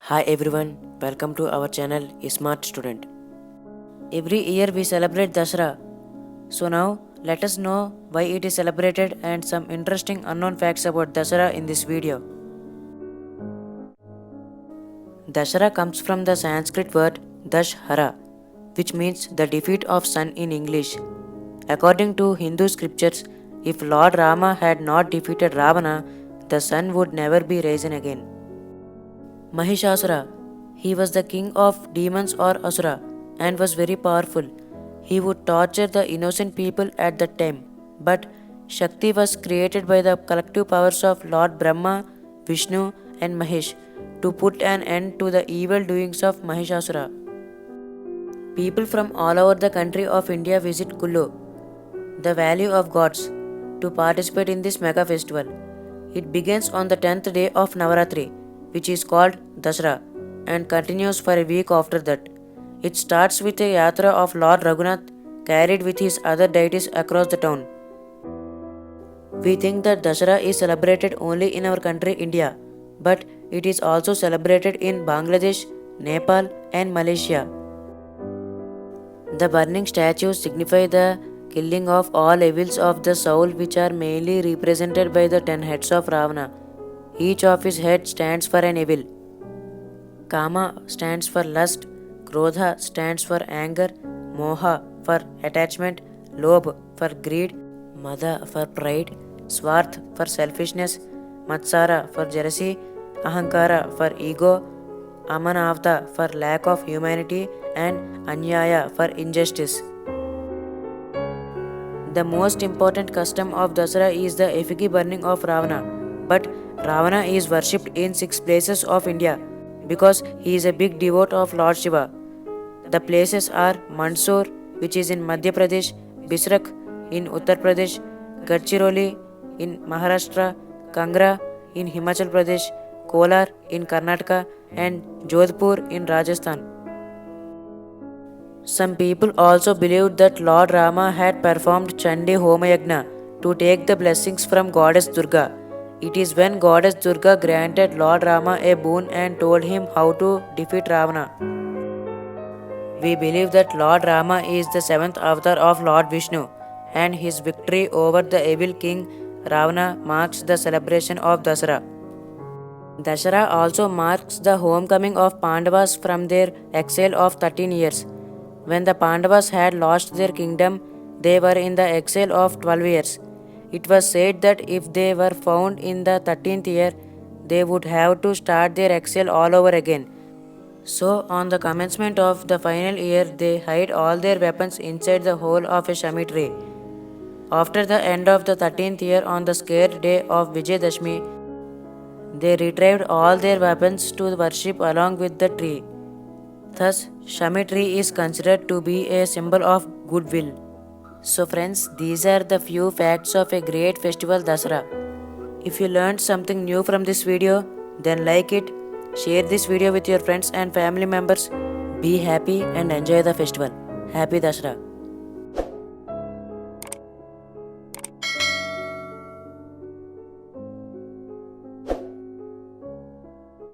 Hi everyone, welcome to our channel Smart Student. Every year we celebrate Dasara. So now let us know why it is celebrated and some interesting unknown facts about Dasara in this video. Dasara comes from the Sanskrit word Dashhara, which means the defeat of sun in English. According to Hindu scriptures, if Lord Rama had not defeated Ravana, the sun would never be risen again. Mahishasura. He was the king of demons or Asura and was very powerful. He would torture the innocent people at that time. But Shakti was created by the collective powers of Lord Brahma, Vishnu, and Mahesh to put an end to the evil doings of Mahishasura. People from all over the country of India visit Kullu, the Valley of Gods, to participate in this mega festival. It begins on the 10th day of Navaratri, which is called Dasara, and continues for a week after that. It starts with a yatra of Lord Raghunath carried with his other deities across the town. We think that Dasara is celebrated only in our country India, but it is also celebrated in Bangladesh, Nepal, and Malaysia. The burning statues signify the killing of all evils of the soul, which are mainly represented by the 10 heads of Ravana. Each of his heads stands for an evil. Kama stands for lust, Krodha stands for anger, Moha for attachment, Lobh for greed, Mada for pride, Swarth for selfishness, Matsara for jealousy, Ahankara for ego, Amanavta for lack of humanity, and Anyaya for injustice. The most important custom of Dasara is the effigy burning of Ravana. But Ravana is worshipped in 6 places of India because he is a big devotee of Lord Shiva. The places are Mandsaur, which is in Madhya Pradesh, Bisrak in Uttar Pradesh, Gadchiroli in Maharashtra, Kangra in Himachal Pradesh, Kolar in Karnataka, and Jodhpur in Rajasthan. Some people also believed that Lord Rama had performed Chandi Homayagna to take the blessings from Goddess Durga. It is when Goddess Durga granted Lord Rama a boon and told him how to defeat Ravana. We believe that Lord Rama is the 7th avatar of Lord Vishnu, and his victory over the evil king Ravana marks the celebration of Dasara. Dasara also marks the homecoming of Pandavas from their exile of 13 years. When the Pandavas had lost their kingdom, they were in the exile of 12 years. It was said that if they were found in the 13th year, they would have to start their exile all over again. So, on the commencement of the final year, they hide all their weapons inside the hole of a shami tree. After the end of the 13th year, on the scared day of Vijayadashmi, they retrieved all their weapons to worship along with the tree. Thus, Shami tree is considered to be a symbol of goodwill. So friends, these are the few facts of a great festival Dasara. If you learned something new from this video, then like it, share this video with your friends and family members. Be happy and enjoy the festival. Happy Dasara.